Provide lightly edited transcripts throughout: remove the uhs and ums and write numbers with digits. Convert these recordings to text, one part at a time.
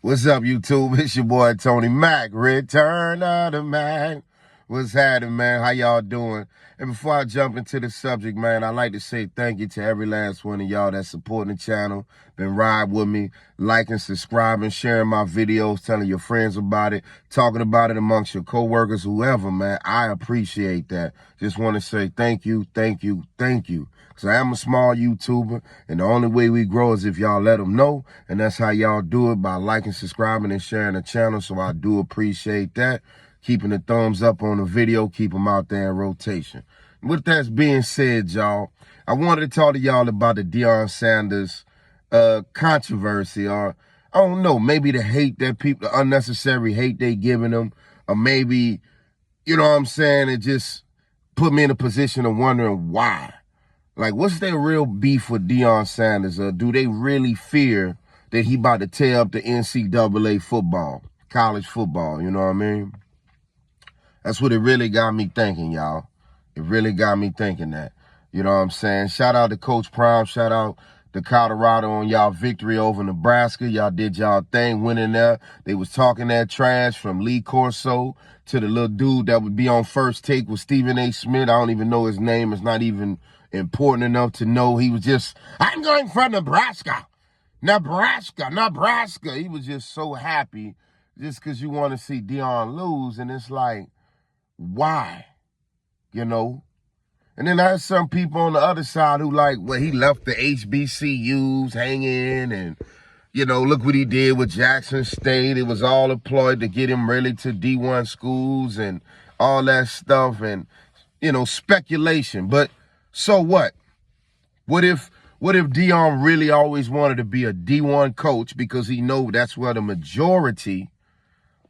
What's up, YouTube? It's your boy, Tony Mack. Return of the Mack. What's happening, man? How y'all doing? And before I jump into the subject, man, I'd like to say thank you to every last one of y'all that's supporting the channel, been riding with me, liking, subscribing, sharing my videos, telling your friends about it, talking about it amongst your coworkers, whoever, man. I appreciate that. Just want to say thank you, thank you, thank you. Because I am a small YouTuber, and the only way we grow is if y'all let them know, and that's how y'all do it, by liking, subscribing, and sharing the channel, so I do appreciate that. Keeping the thumbs up on the video, keep them out there in rotation. With that being said, y'all, I wanted to talk to y'all about the Deion Sanders controversy, or I don't know, maybe the hate that people, the unnecessary hate they giving him, or maybe, you know what I'm saying, it just put me in a position of wondering why. Like, what's their real beef with Deion Sanders? Or do they really fear that he about to tear up the NCAA football, college football, you know what I mean? That's what it really got me thinking, y'all. It really got me thinking that. You know what I'm saying? Shout out to Coach Prime. Shout out to Colorado on y'all victory over Nebraska. Y'all did y'all thing, winning there. They was talking that trash from Lee Corso to the little dude that would be on First Take with Stephen A. Smith. I don't even know his name. It's not even important enough to know. He was just, I'm going for Nebraska. Nebraska, Nebraska. He was just so happy just because you want to see Deion lose. And it's like, why? You know? And then there's some people on the other side who like, well, he left the HBCUs hanging and, you know, look what he did with Jackson State. It was all employed to get him really to D1 schools and all that stuff and, you know, speculation. But so what? What if Deion really always wanted to be a D1 coach because he know that's where the majority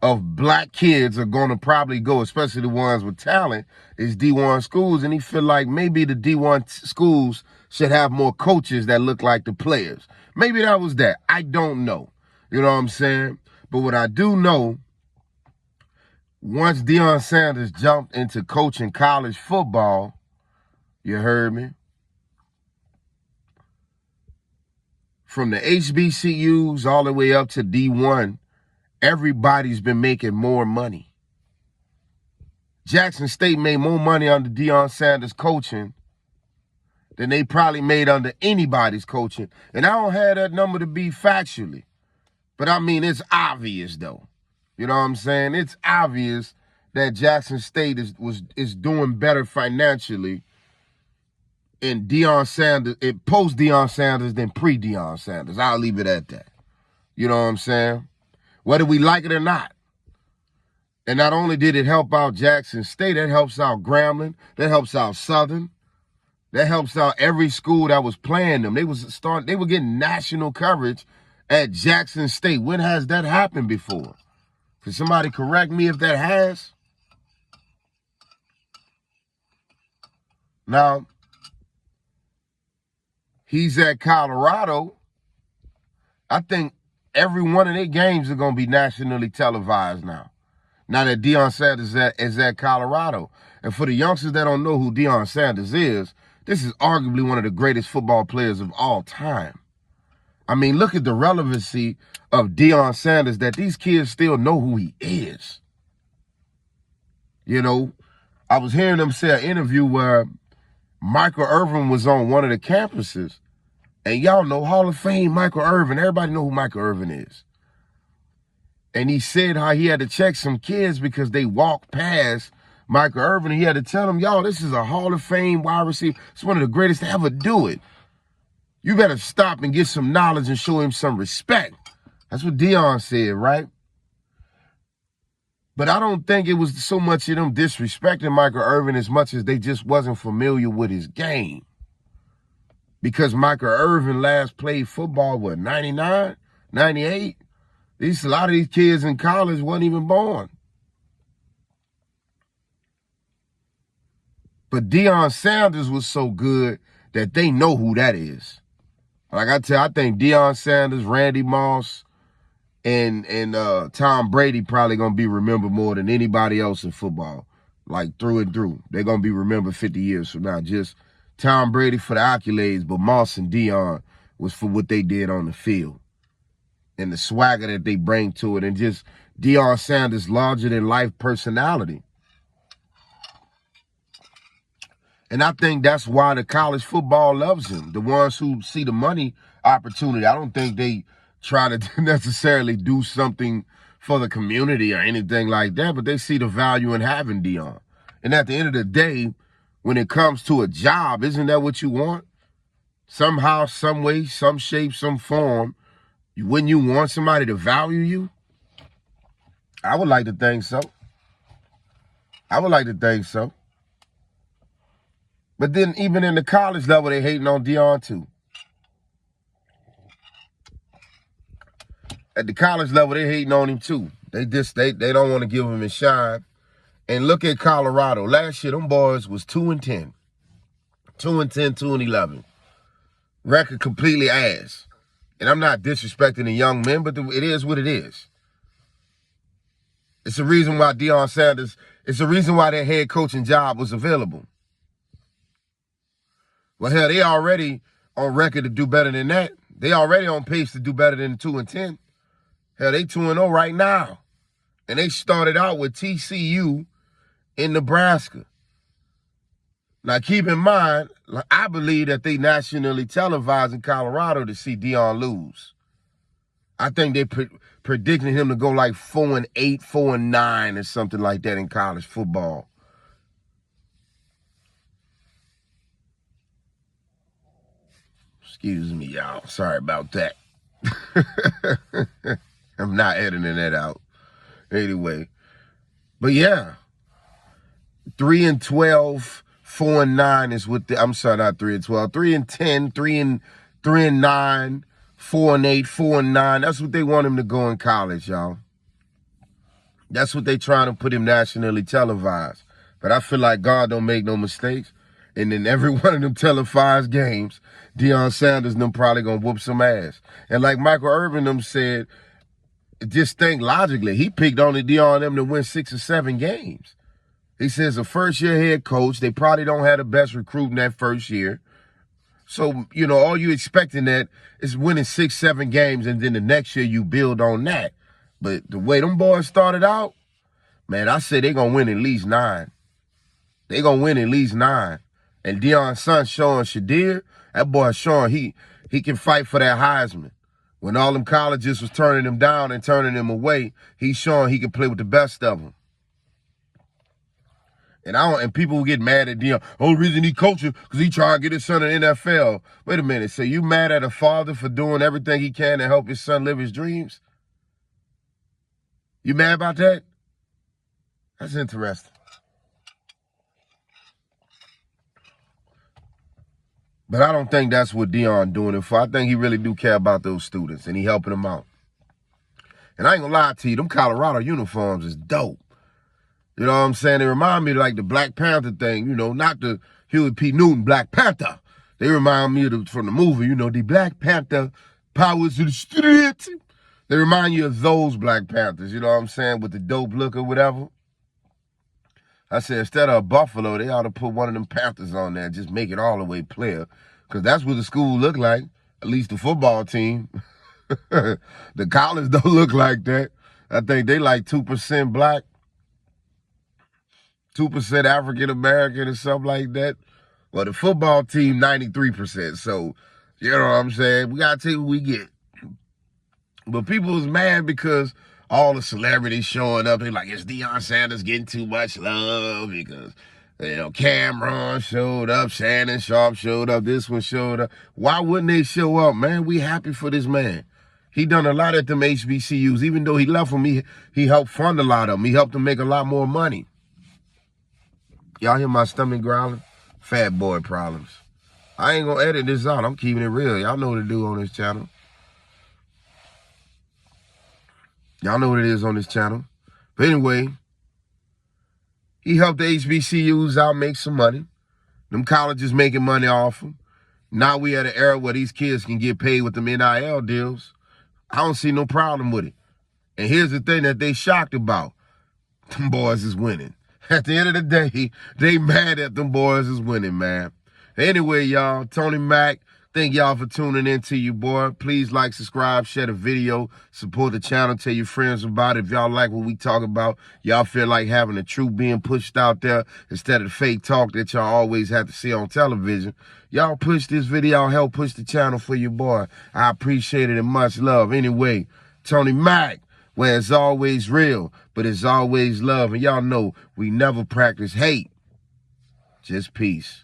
of black kids are going to probably go, especially the ones with talent, is D1 schools. And he feel like maybe the D1 schools should have more coaches that look like the players. Maybe that was that. I don't know. You know what I'm saying? But what I do know, once Deion Sanders jumped into coaching college football, you heard me? From the HBCUs all the way up to D1, everybody's been making more money. Jackson State made more money under Deion Sanders coaching than they probably made under anybody's coaching. And I don't have that number to be factually. But I mean, it's obvious though. You know what I'm saying? It's obvious that Jackson State is doing better financially in Deion Sanders, post Deion Sanders than pre-Deion Sanders. I'll leave it at that. You know what I'm saying? Whether we like it or not. And not only did it help out Jackson State, that helps out Grambling, that helps out Southern, that helps out every school that was playing them. They were getting national coverage at Jackson State. When has that happened before? Can somebody correct me if that has? Now, he's at Colorado. I think every one of their games are going to be nationally televised now. Now that Deion Sanders is at Colorado. And for the youngsters that don't know who Deion Sanders is, this is arguably one of the greatest football players of all time. I mean, look at the relevancy of Deion Sanders, that these kids still know who he is. You know, I was hearing them say an interview where Michael Irvin was on one of the campuses. And y'all know Hall of Fame Michael Irvin. Everybody know who Michael Irvin is. And he said how he had to check some kids because they walked past Michael Irvin. And he had to tell them, y'all, this is a Hall of Fame wide receiver. It's one of the greatest to ever do it. You better stop and get some knowledge and show him some respect. That's what Deion said, right? But I don't think it was so much of them disrespecting Michael Irvin as much as they just wasn't familiar with his game. Because Michael Irvin last played football, what, 99, 98? A lot of these kids in college wasn't even born. But Deion Sanders was so good that they know who that is. Like I tell you, I think Deion Sanders, Randy Moss, and Tom Brady probably going to be remembered more than anybody else in football. Like through and through. They're going to be remembered 50 years from now. Just Tom Brady for the accolades, but Moss and Deion was for what they did on the field. and the swagger that they bring to it, and just Deion Sanders' larger-than-life personality. And I think that's why the college football loves him. The ones who see the money opportunity, I don't think they try to necessarily do something for the community or anything like that, but they see the value in having Deion. And at the end of the day, when it comes to a job, isn't that what you want? Somehow, some way, some shape, some form, wouldn't you want somebody to value you? I would like to think so. I would like to think so. But then even in the college level, they hating on Deion too. At the college level, they hating on him too. They don't want to give him a shine. And look at Colorado. Last year, them boys was 2-10. 2-10, 2-11. Record completely ass. And I'm not disrespecting the young men, but it is what it is. It's the reason why Deion Sanders, it's the reason why their head coaching job was available. Well, hell, they already on record to do better than that. They already on pace to do better than 2-10. Hell, they 2-0 right now. And they started out with TCU in Nebraska. Now, keep in mind, I believe that they nationally televised in Colorado to see Deion lose. I think they predicting him to go like 4-8, 4-9 or something like that in college football. Excuse me, y'all. Sorry about that. I'm not editing that out. Anyway. But yeah. 3-12, 4-9 is what I'm sorry, not 3-12. 3-10, 3-9, 4-8, 4-9. That's what they want him to go in college, y'all. That's what they trying to put him nationally televised. But I feel like God don't make no mistakes. And in every one of them televised games, Deion Sanders and them probably going to whoop some ass. And like Michael Irvin them said, just think logically. He picked only Deion and them to win 6 or 7 games. He says a first-year head coach, they probably don't have the best recruiting that first year. So, you know, all you expecting that is winning 6, 7 games, and then the next year you build on that. But the way them boys started out, man, I say they going to win at least 9. They going to win at least 9. And Deion's son showing Shadir, that boy showing he can fight for that Heisman. When all them colleges was turning him down and turning him away, he's showing he can play with the best of them. And people will get mad at Deion. Only reason he coaching because he trying to get his son in the NFL. Wait a minute. So you mad at a father for doing everything he can to help his son live his dreams? You mad about that? That's interesting. But I don't think that's what Deion doing it for. I think he really do care about those students, and he helping them out. And I ain't gonna lie to you, them Colorado uniforms is dope. You know what I'm saying? They remind me of like the Black Panther thing, you know, not the Huey P. Newton Black Panther. They remind me of from the movie, you know, the Black Panther powers of the street. They remind you of those Black Panthers, you know what I'm saying, with the dope look or whatever. I said, instead of a buffalo, they ought to put one of them Panthers on there and just make it all the way player. Because that's what the school look like, at least the football team. The college don't look like that. I think they like 2% black, 2% African-American or something like that. Well, the football team, 93%. So, you know what I'm saying? We got to take what we get. But people was mad because all the celebrities showing up. They're like, is Deion Sanders getting too much love? Because, you know, Cameron showed up, Shannon Sharp showed up, this one showed up. Why wouldn't they show up, man? We happy for this man. He done a lot at them HBCUs. Even though he left them, he helped fund a lot of them. He helped them make a lot more money. Y'all hear my stomach growling? Fat boy problems. I ain't gonna edit this out. I'm keeping it real. Y'all know what to do on this channel. Y'all know what it is on this channel. But anyway, he helped the HBCUs out make some money. Them colleges making money off them. Now we at an era where these kids can get paid with them NIL deals. I don't see no problem with it. And here's the thing that they shocked about. Them boys is winning. At the end of the day, they mad at them boys is winning, man. Anyway, y'all, Tony Mack, Thank y'all for tuning in to you, boy. Please like, subscribe, share the video, support the channel, tell your friends about it. If y'all like what we talk about, y'all feel like having the truth being pushed out there instead of the fake talk that y'all always have to see on television, y'all push this video, help push the channel for your boy. I appreciate it and much love. Anyway, Tony Mack, where it's always real, but it's always love. And y'all know we never practice hate, just peace.